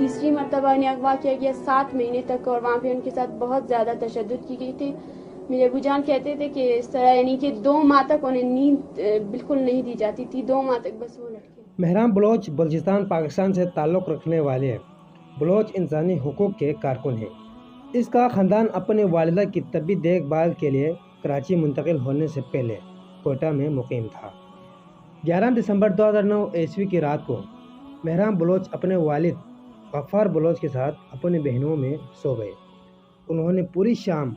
तीसरी मरतबा उन्हें अगवा किया गया 7 महीने तक, और वहाँ पे उनके साथ बहुत ज़्यादा तशद्दुद की गई थी। मेरे अबू जान कहते थे कि इस तरह यानी कि 2 माह तक उन्हें नींद बिल्कुल नहीं दी जाती थी, 2 माह तक बस वो लटके। मेहराम बलोच बलूचिस्तान पाकिस्तान से ताल्लुक़ रखने वाले बलोच इंसानी हुकूक़ के कारकुन हैं। इसका ख़ानदान अपनी वालिदा की तबी देखभाल के लिए कराची मुंतकिल होने से पहले कोयटा में मुकीम था। 11 दिसंबर 2009 ईस्वी की रात को मेहराम बलोच अपने वालिद गफ्फार बलोच के साथ अपनी बहनों में सो गए। उन्होंने पूरी शाम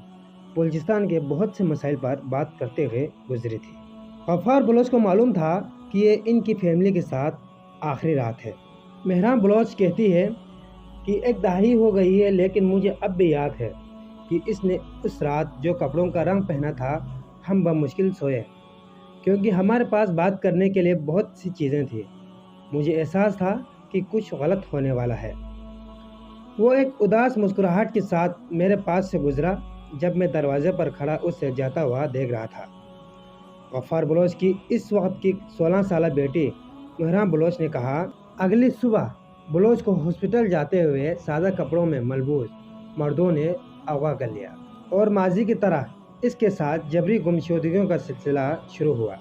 बलूचिस्तान के बहुत से मसाइल पर बात करते हुए गुजरी थी। गफ्फार बलोच को मालूम था कि ये इनकी फैमिली के साथ आखिरी रात है। मेहराम बलोच कहती है कि 1 दहाई हो गई है, लेकिन मुझे अब भी याद है कि इसने उस रात जो कपड़ों का रंग पहना था, हम बमुश्किल सोए क्योंकि हमारे पास बात करने के लिए बहुत सी चीज़ें थी। मुझे एहसास था कि कुछ गलत होने वाला है। वो एक उदास मुस्कुराहट के साथ मेरे पास से गुजरा जब मैं दरवाजे पर खड़ा उससे जाता हुआ देख रहा था। गफ्फार बलोच की इस वक्त की 16 साल बेटी मेहराम बलोच ने कहा, अगली सुबह बलोच को हॉस्पिटल जाते हुए सादा कपड़ों में मलबूस मर्दों ने अगवा कर लिया और माजी की तरह इसके साथ जबरी गुमशुदगियों का सिलसिला शुरू हुआ,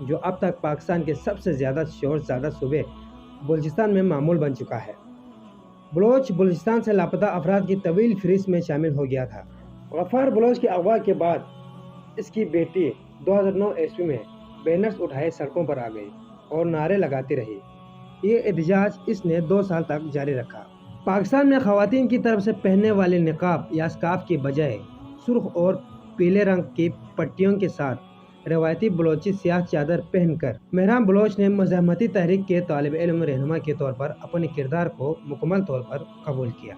जो अब तक पाकिस्तान के सबसे ज़्यादा शोरज़्यादा सूबे बलूचिस्तान में मामूल बन चुका है। बलोच बलूचिस्तान से लापता अफराद की तवील फहरिस्त में शामिल हो गया था। गफ्फार बलोच के अगवा के बाद इसकी बेटी 2009 ईस्वी में बैनर्स उठाए सड़कों पर आ गई और नारे लगाती रही। ये एहतजाज इसने 2 साल तक जारी रखा। पाकिस्तान में ख़वातीन की तरफ से पहनने वाले निकाब या स्कार्फ की बजाय सुर्ख और पीले रंग की पट्टियों के साथ रवायती बलोची सियाह चादर पहनकर मेहराम बलोच ने मज़ाहमती तहरीक के तालिब इल्म रहनुमा के तौर पर अपने किरदार को मुकम्मल तौर पर कबूल किया।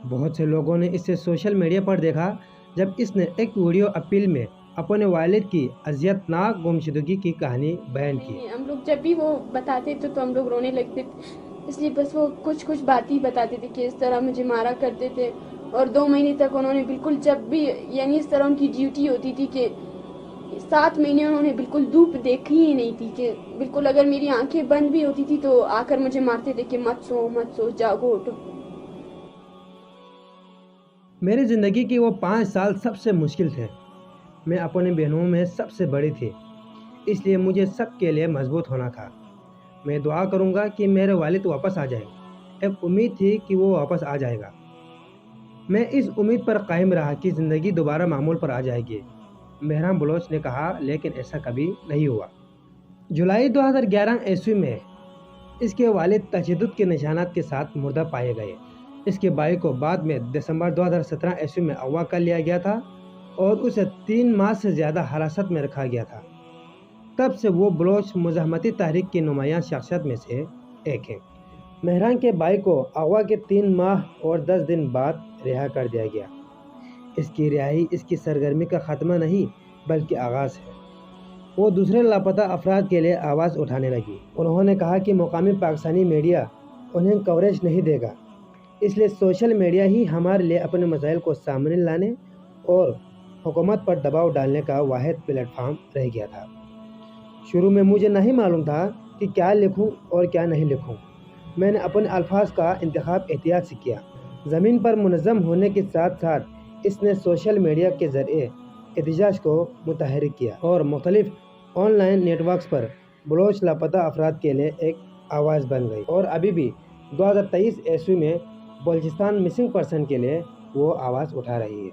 बहुत से लोगों ने इसे सोशल मीडिया पर देखा जब इसने एक वीडियो अपील में अपने वालिद की अज़ियतनाक गुमशुदगी की कहानी बयान की। हम लोग जब भी वो बताते थे तो हम लोग रोने लगते थे, इसलिए बस वो कुछ बात ही बताते थे कि इस तरह मुझे मारा करते थे। और 2 महीने तक उन्होंने बिल्कुल जब भी यानी इस तरह उनकी ड्यूटी होती थी कि 7 महीने उन्होंने बिल्कुल धूप देखी ही नहीं थी, कि बिल्कुल अगर मेरी आंखें बंद भी होती थी तो आकर मुझे मारते थे कि मत सो जागो उठो। मेरी ज़िंदगी की वो 5 साल सबसे मुश्किल थे। मैं अपनी बहनों में सबसे बड़ी थी, इसलिए मुझे सबके लिए मजबूत होना था। मैं दुआ करूंगा कि मेरे वालिद वापस आ जाए। एक उम्मीद थी कि वो वापस आ जाएगा। मैं इस उम्मीद पर कायम रहा कि ज़िंदगी दोबारा मामूल पर आ जाएगी, मेहराम बलोच ने कहा, लेकिन ऐसा कभी नहीं हुआ। जुलाई 2011 ईस्वी में इसके वालिद तशद्दुद के निशानात के साथ मुर्दा पाए गए। इसके भाई को बाद में दिसंबर 2017 ईस्वी में अगवा कर लिया गया था और उसे 3 माह से ज़्यादा हिरासत में रखा गया था। तब से वो बलोच मुज़ाहमती तहरीक की नुमायां शख्सियत में से एक है। मेहरान के भाई को अगवा के 3 माह और 10 दिन बाद रिहा कर दिया गया। इसकी रिहाई इसकी सरगर्मी का ख़त्मा नहीं बल्कि आगाज़ है। वो दूसरे लापता अफराद के लिए आवाज़ उठाने लगी। उन्होंने कहा कि मुकामी पाकिस्तानी मीडिया उन्हें कवरेज नहीं देगा, इसलिए सोशल मीडिया ही हमारे लिए अपने मसाइल को सामने लाने और हुकूमत पर दबाव डालने का वाहिद प्लेटफार्म रह गया था। शुरू में मुझे नहीं मालूम था कि क्या लिखूं और क्या नहीं लिखूं। मैंने अपने अल्फाज का इंतखाब एहतियात से किया। ज़मीन पर मुनज़्ज़म होने के साथ साथ इसने सोशल मीडिया के ज़रिए एहतजाज को मुतहरिक किया और मुख्तलिफ ऑनलाइन नेटवर्क्स पर बलोच लापता अफराद के लिए एक आवाज़ बन गई और अभी भी 2023 ईस्वी में बलूचिस्तान मिसिंग पर्सन के लिए वो आवाज़ उठा रही है।